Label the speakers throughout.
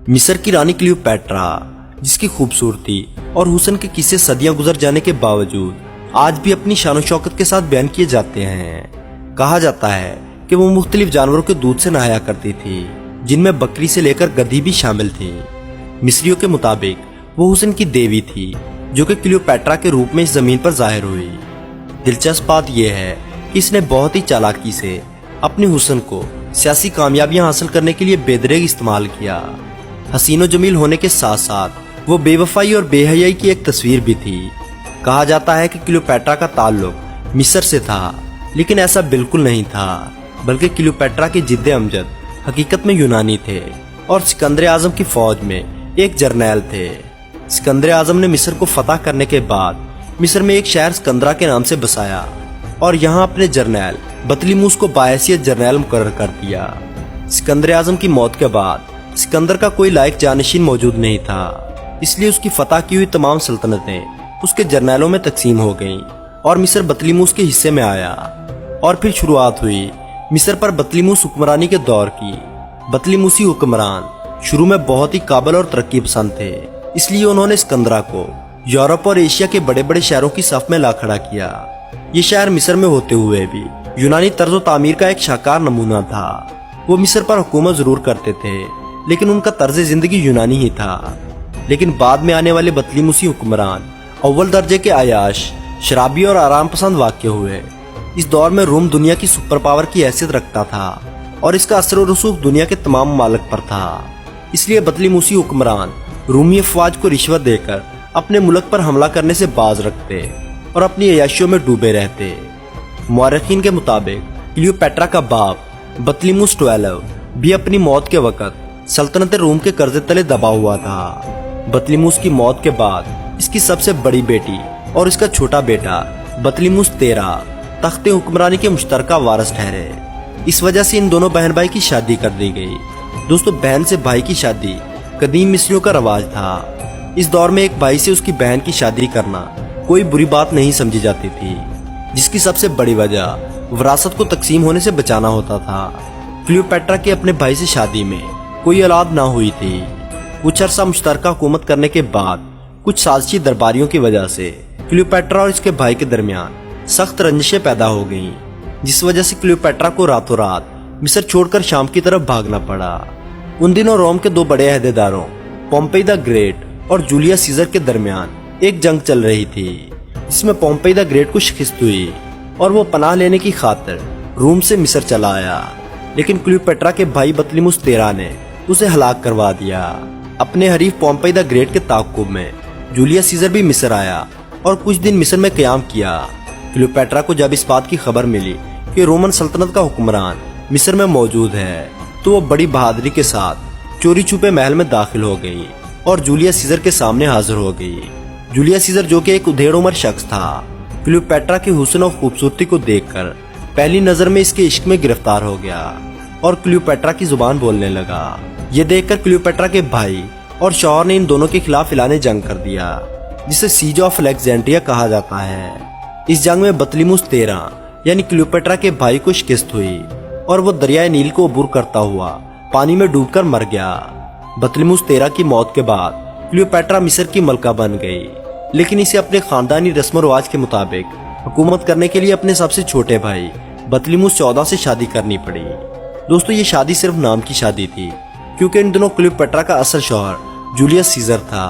Speaker 1: مصر کی رانی کلیوپیٹرا، جس کی خوبصورتی اور حسن کے قصے صدیاں گزر جانے کے باوجود آج بھی اپنی شان و شوکت کے ساتھ بیان کیے جاتے ہیں۔ کہا جاتا ہے کہ وہ مختلف جانوروں کے دودھ سے نہایا کرتی تھی، جن میں بکری سے لے کر گدھی بھی شامل تھی۔ مصریوں کے مطابق وہ حسن کی دیوی تھی جو کہ کلیوپیٹرا کے روپ میں اس زمین پر ظاہر ہوئی۔ دلچسپ بات یہ ہے کہ اس نے بہت ہی چالاکی سے اپنے حسن کو سیاسی کامیابیاں حاصل کرنے کے لیے بے دریغ استعمال کیا۔ حسین و جمیل ہونے کے ساتھ ساتھ وہ بے وفائی اور بے حیائی کی ایک تصویر بھی تھی۔ کہا جاتا ہے کہ کلیوپیٹرا کا تعلق مصر سے تھا، لیکن ایسا بالکل نہیں تھا، بلکہ کلیوپیٹرا کے جد امجد حقیقت میں یونانی تھے اور سکندر اعظم کی فوج میں ایک جرنیل تھے۔ سکندر اعظم نے مصر کو فتح کرنے کے بعد مصر میں ایک شہر سکندرا کے نام سے بسایا اور یہاں اپنے جرنیل بطلیموس کو بحیثیت جرنیل مقرر کر دیا۔ سکندر اعظم کی موت کے بعد سکندر کا کوئی لائق جانشین موجود نہیں تھا، اس لیے اس کی فتح کی ہوئی تمام سلطنتیں اس کے جرنیلوں میں تقسیم ہو گئیں اور مصر بطلیموس کے حصے میں آیا، اور پھر شروعات ہوئی مصر پر بطلیموس حکمرانی کے دور کی۔ بطلیموسی حکمران شروع میں بہت ہی قابل اور ترقی پسند تھے، اس لیے انہوں نے سکندرا کو یورپ اور ایشیا کے بڑے بڑے شہروں کی صف میں لا کھڑا کیا۔ یہ شہر مصر میں ہوتے ہوئے بھی یونانی طرز و تعمیر کا ایک شاہکار نمونہ تھا۔ وہ مصر پر حکومت ضرور کرتے تھے، لیکن ان کا طرز زندگی یونانی ہی تھا۔ لیکن بعد میں آنے والے بطلیموسی حکمران اول درجے کے عیاش، شرابی اور آرام پسند واقع ہوئے۔ اس دور میں روم دنیا کی سپر پاور کی حیثیت رکھتا تھا اور اس کا اثر و رسوخ دنیا کے تمام ممالک پر تھا، اس لیے بطلیموسی حکمران رومی افواج کو رشوت دے کر اپنے ملک پر حملہ کرنے سے باز رکھتے اور اپنی عیاشیوں میں ڈوبے رہتے۔ مورخین کے مطابق کلیوپیٹرا کا باپ بطلیموس 12 بھی اپنی موت کے وقت سلطنت روم کے قرضے تلے دبا ہوا تھا۔ بطلیموس کی موت کے بعد اس کی سب سے بڑی بیٹی اور اس کا چھوٹا بیٹا بطلیموس 13 تخت حکمرانی کے مشترکہ وارث ٹھہرے۔ اس وجہ سے ان دونوں بہن بھائی کی شادی کر دی گئی۔ دوستو، بہن سے بھائی کی شادی قدیم مصریوں کا رواج تھا۔ اس دور میں ایک بھائی سے اس کی بہن کی شادی کرنا کوئی بری بات نہیں سمجھی جاتی تھی، جس کی سب سے بڑی وجہ وراثت کو تقسیم ہونے سے بچانا ہوتا تھا۔ کلیوپیٹرا کے اپنے بھائی سے شادی میں کوئی اولاد نہ ہوئی تھی۔ کچھ عرصہ مشترکہ حکومت کرنے کے بعد کچھ سازشی درباریوں کی وجہ سے کلیوپیٹرا اور اس کے بھائی کے درمیان سخت رنجشیں پیدا ہو گئیں، جس وجہ سے کلیوپیٹرا کو راتوں رات مصر چھوڑ کر شام کی طرف بھاگنا پڑا۔ ان دنوں روم کے دو بڑے عہدیداروں پومپئی دا گریٹ اور جولیا سیزر کے درمیان ایک جنگ چل رہی تھی، جس میں پومپئی دا گریٹ کو شکست ہوئی اور وہ پناہ لینے کی خاطر روم سے مصر چلا آیا، لیکن کلیوپیٹرا کے بھائی بطلیموس 13 نے اسے ہلاک کروا دیا۔ اپنے حریف پومپئی دا گریٹ کے تعاقب میں جولیا سیزر بھی مصر آیا اور کچھ دن مصر میں قیام کیا۔ کلیوپیٹرا کو جب اس بات کی خبر ملی کہ رومن سلطنت کا حکمران مصر میں موجود ہے، تو وہ بڑی بہادری کے ساتھ چوری چھپے محل میں داخل ہو گئی اور جولیا سیزر کے سامنے حاضر ہو گئی۔ جولیا سیزر، جو کہ ایک ادھیڑ عمر شخص تھا، کلیوپیٹرا کے حسن اور خوبصورتی کو دیکھ کر پہلی نظر میں اس کے عشق میں گرفتار ہو گیا اور کلیوپیٹرا کی زبان بولنے لگا۔ یہ دیکھ کر کلیوپیٹرا کے بھائی اور شوہر نے ان دونوں کے خلاف اعلان جنگ کر دیا، جسے سیج آف الیگزینڈریا کہا جاتا ہے۔ اس جنگ میں بطلیموس 13 یعنی کلیوپیٹرا کے بھائی کو شکست ہوئی اور وہ دریائے نیل کو عبور کرتا ہوا پانی میں ڈوب کر مر گیا۔ بطلیموس 13 کی موت کے بعد کلیوپیٹرا مصر کی ملکہ بن گئی، لیکن اسے اپنے خاندانی رسم و رواج کے مطابق حکومت کرنے کے لیے اپنے سب سے چھوٹے بھائی بطلیموس 14 سے شادی کرنی پڑی۔ دوستو، یہ شادی صرف نام کی شادی تھی، کیونکہ ان دنوں کلیوپیٹرا کا اصل شوہر جولیس سیزر تھا۔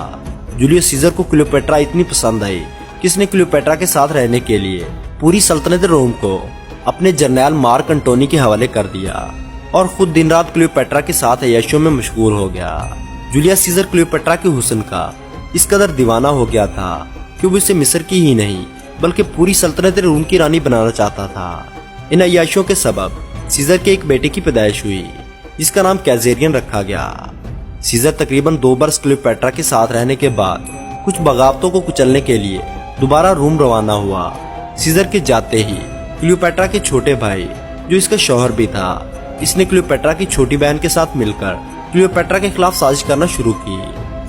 Speaker 1: جولیس سیزر کو کلیوپیٹرا اتنی پسند آئی کہ اس نے کلیوپیٹرا کے ساتھ رہنے کے لیے پوری سلطنت روم کو اپنے جرنیل مارک انٹونی کے حوالے کر دیا اور خود دن رات کلیوپیٹرا کے ساتھ عیاشیوں میں مشغول ہو گیا۔ جولیس سیزر کلیوپیٹرا کے حسن کا اس قدر دیوانہ ہو گیا تھا کہ وہ اسے مصر کی ہی نہیں بلکہ پوری سلطنت روم کی رانی بنانا چاہتا تھا۔ ان عیاشیوں کے سبب سیزر کے ایک بیٹے کی پیدائش ہوئی، جس کا نام کیزیرین رکھا گیا۔ سیزر تقریباً 2 برس کلیوپیٹرا کے ساتھ رہنے کے بعد کچھ بغاوتوں کو کچلنے کے لیے دوبارہ روم روانہ ہوا۔ سیزر کے جاتے ہی کلیوپیٹرا کے چھوٹے بھائی، جو اس کا شوہر بھی تھا، اس نے کلیوپیٹرا کی چھوٹی بہن کے ساتھ مل کر کلیوپیٹرا کے خلاف سازش کرنا شروع کی۔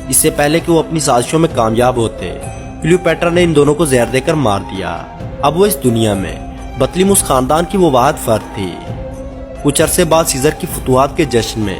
Speaker 1: اس سے پہلے کہ وہ اپنی سازشوں میں کامیاب ہوتے، کلیوپیٹرا نے ان دونوں کو زہر دے کر مار دیا۔ اب وہ اس دنیا میں بطلیموس خاندان کی وہ واحد فرد تھی۔ کچھ عرصے بعد سیزر کی فتوحات کے جشن میں